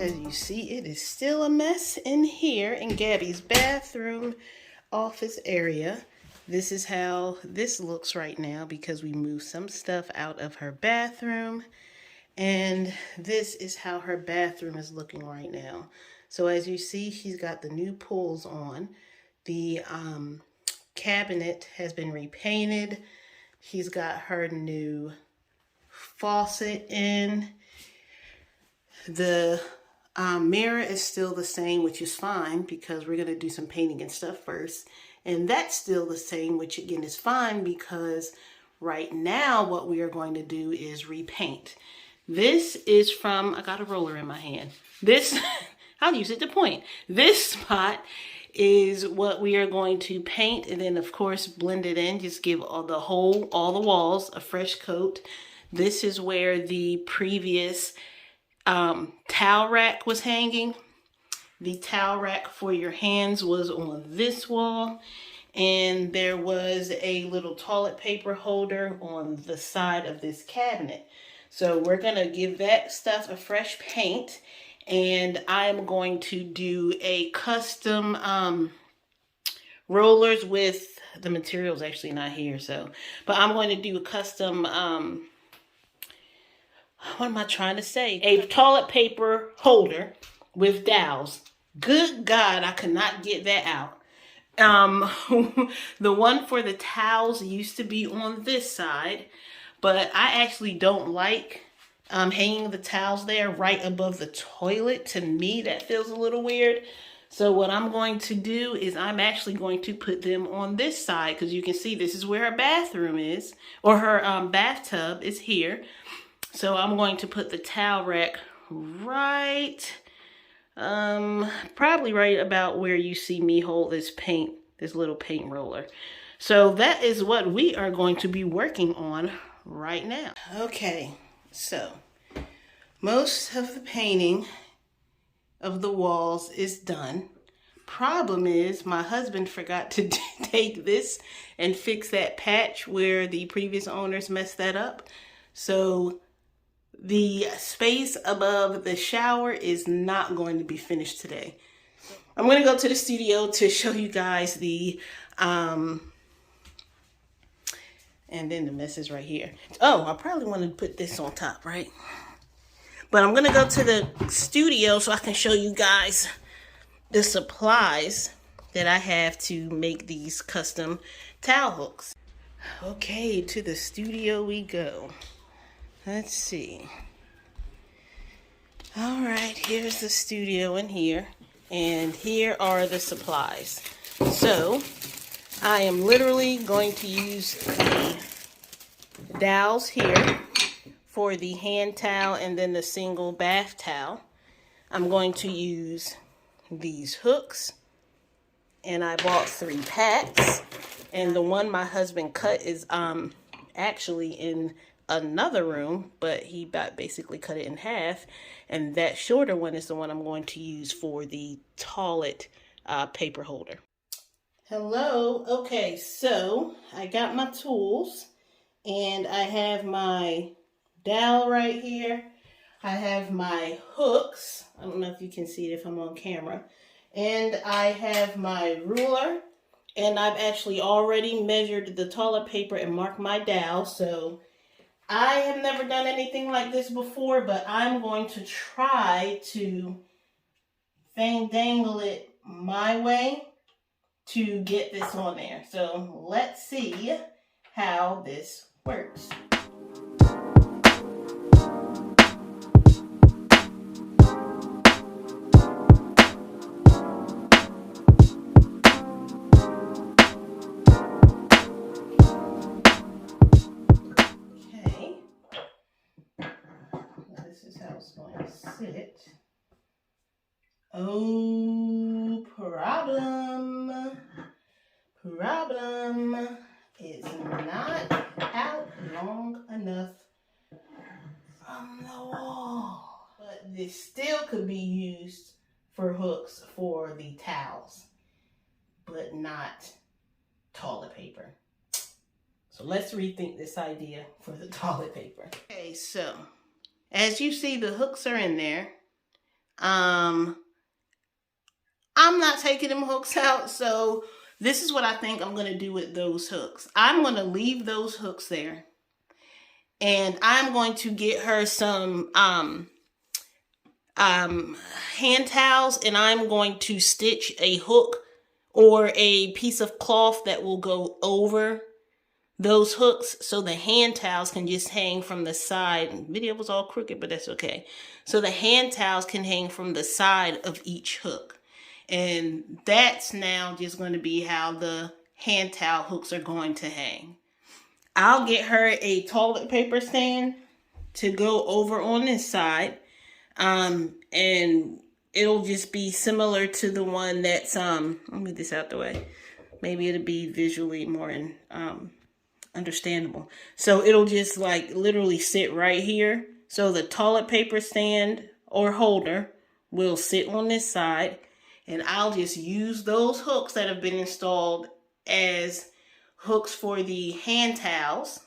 As you see, it is still a mess in here in Gabby's bathroom office area. This is how this looks right now because we moved some stuff out of her bathroom. And this is how her bathroom is looking right now. So as you see, she's got the new pulls on. The cabinet has been repainted. She's got her new faucet in. The mirror is still the same, which is fine because we're going to do some painting and stuff first. And that's still the same, which again is fine because right now what we are going to do is repaint. This is from, I got a roller in my hand. This, I'll use it to point. This spot is what we are going to paint and then of course blend it in. Just give all the walls a fresh coat. This is where the previous towel rack was hanging. The towel rack for your hands was on this wall, and there was a little toilet paper holder on the side of this cabinet. So we're gonna give that stuff a fresh paint, and I'm going to do a custom rollers with the materials actually not here, so but I'm going to do a custom what am I trying to say? A toilet paper holder with dowels. Good God, I could not get that out. The one for the towels used to be on this side, but I actually don't like hanging the towels there right above the toilet. To me, that feels a little weird. So what I'm going to do is I'm actually going to put them on this side because you can see this is where her bathroom is, or her bathtub is here. So I'm going to put the towel rack right, probably right about where you see me hold this little paint roller. So that is what we are going to be working on right now. Okay, so most of the painting of the walls is done. Problem is my husband forgot to take this and fix that patch where the previous owners messed that up. So the space above the shower is not going to be finished today. I'm going to go to the studio to show you guys the, and then the mess is right here. Oh, I probably want to put this on top, right? But I'm going to go to the studio so I can show you guys the supplies that I have to make these custom towel hooks. Okay, to the studio we go. Let's see. All right, here's the studio in here, and here are the supplies. So I am literally going to use the dowels here for the hand towel and then the single bath towel. I'm going to use these hooks, and I bought 3 packs, and the one my husband cut is actually in another room, but he basically cut it in half, and that shorter one is the one I'm going to use for the toilet paper holder. Hello. Okay, so I got my tools, and I have my dowel right here. I have my hooks. I don't know if you can see it if I'm on camera. And I have my ruler, and I've actually already measured the toilet paper and marked my dowel. So I have never done anything like this before, but I'm going to try to dangle it my way to get this on there. So let's see how this works. Sit. Oh, problem. It's not out long enough from the wall. But this still could be used for hooks for the towels, but not toilet paper. So let's rethink this idea for the toilet paper. Okay, so as you see, the hooks are in there. I'm not taking them hooks out, so this is what I think I'm going to do with those hooks. I'm going to leave those hooks there. And I'm going to get her some hand towels, and I'm going to stitch a hook or a piece of cloth that will go over those hooks so the hand towels can just hang from the side. The video was all crooked, but that's okay. So the hand towels can hang from the side of each hook. And that's now just going to be how the hand towel hooks are going to hang. I'll get her a toilet paper stand to go over on this side. And it'll just be similar to the one that's, let me move this out the way. Maybe it'll be visually more understandable. So it'll just like literally sit right here. So the toilet paper stand or holder will sit on this side. And I'll just use those hooks that have been installed as hooks for the hand towels.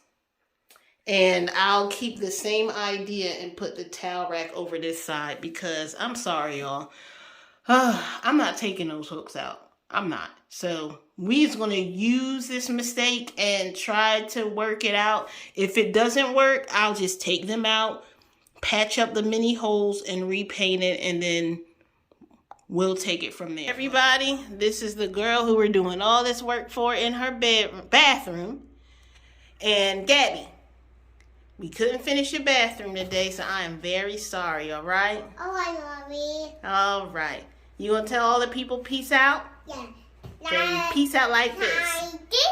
And I'll keep the same idea and put the towel rack over this side because I'm sorry, y'all. I'm not taking those hooks out. I'm not. So we're going to use this mistake and try to work it out. If it doesn't work, I'll just take them out, patch up the mini holes and repaint it, and then we'll take it from there. Everybody, this is the girl who we're doing all this work for in her bathroom. And Gabby, we couldn't finish your bathroom today, so I am very sorry, all right? All right, Mommy. All right. You gonna tell all the people peace out? Yeah. Okay, peace out like this. Like this?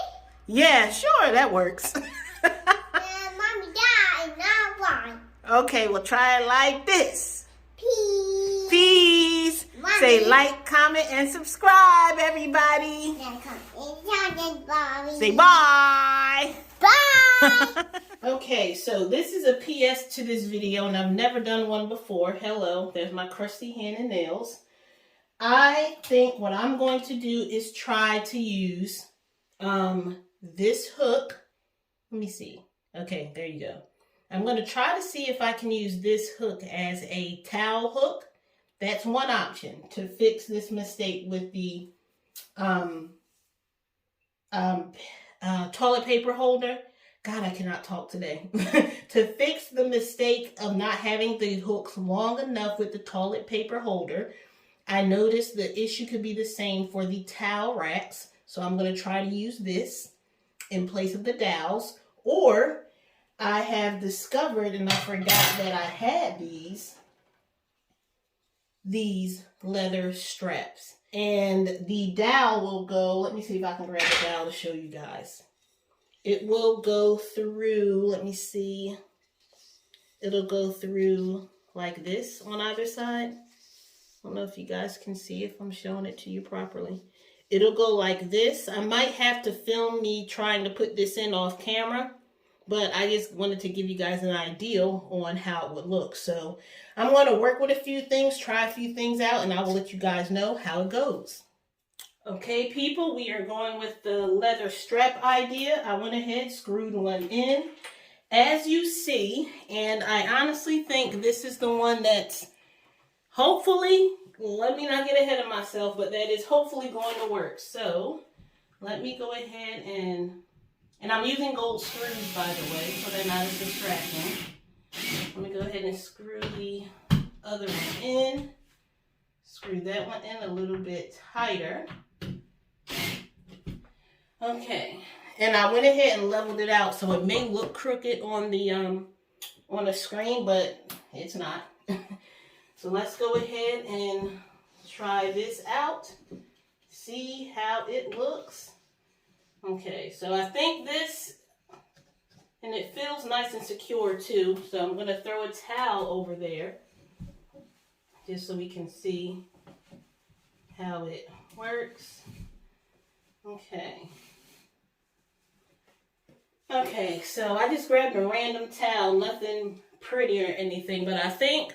Yeah, sure, that works. Mommy, that is not right. Okay, we'll try it like this. Peace. Peace. Mommy. Say like, comment, and subscribe, everybody. Say bye. Bye. Okay, so this is a PS to this video, and I've never done one before. Hello, there's my crusty hand and nails. I think what I'm going to do is try to use this hook. Let me see. Okay, there you go. I'm going to try to see if I can use this hook as a towel hook. That's one option to fix this mistake with the toilet paper holder. God, I cannot talk today. To fix the mistake of not having the hooks long enough with the toilet paper holder, I noticed the issue could be the same for the towel racks. So I'm going to try to use this in place of the dowels. Or I have discovered, and I forgot that I had these leather straps. And the dowel will go, let me see if I can grab the dowel to show you guys. It will go through, let me see, it'll go through like this on either side. I don't know if you guys can see if I'm showing it to you properly. It'll go like this. I might have to film me trying to put this in off camera, but I just wanted to give you guys an idea on how it would look. So I'm going to work with a few things, try a few things out, and I will let you guys know how it goes. Okay, people, we are going with the leather strap idea. I went ahead, screwed one in, as you see, and I honestly think this is the one that's hopefully, let me not get ahead of myself, but that is hopefully going to work. So let me go ahead and I'm using gold screws, by the way, so they're not as distracting. Let me go ahead and screw the other one in. Screw that one in a little bit tighter. Okay, and I went ahead and leveled it out, so it may look crooked on the screen, but it's not. So let's go ahead and try this out, see how it looks. Okay, so I think this, and it feels nice and secure too, so I'm going to throw a towel over there just so we can see how it works. Okay. Okay, so I just grabbed a random towel, nothing pretty or anything, but I think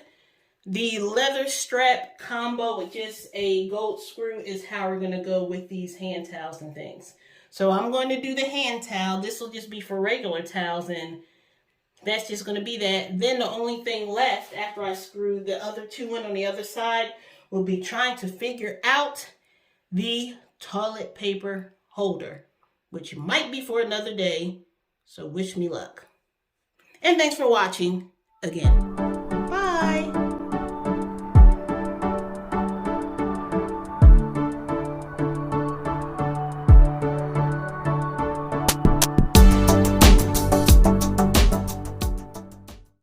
the leather strap combo with just a gold screw is how we're going to go with these hand towels and things. So I'm going to do the hand towel. This will just be for regular towels, and that's just going to be that. Then the only thing left after I screw the other two in on the other side will be trying to figure out the toilet paper holder, which might be for another day. So wish me luck. And thanks for watching again.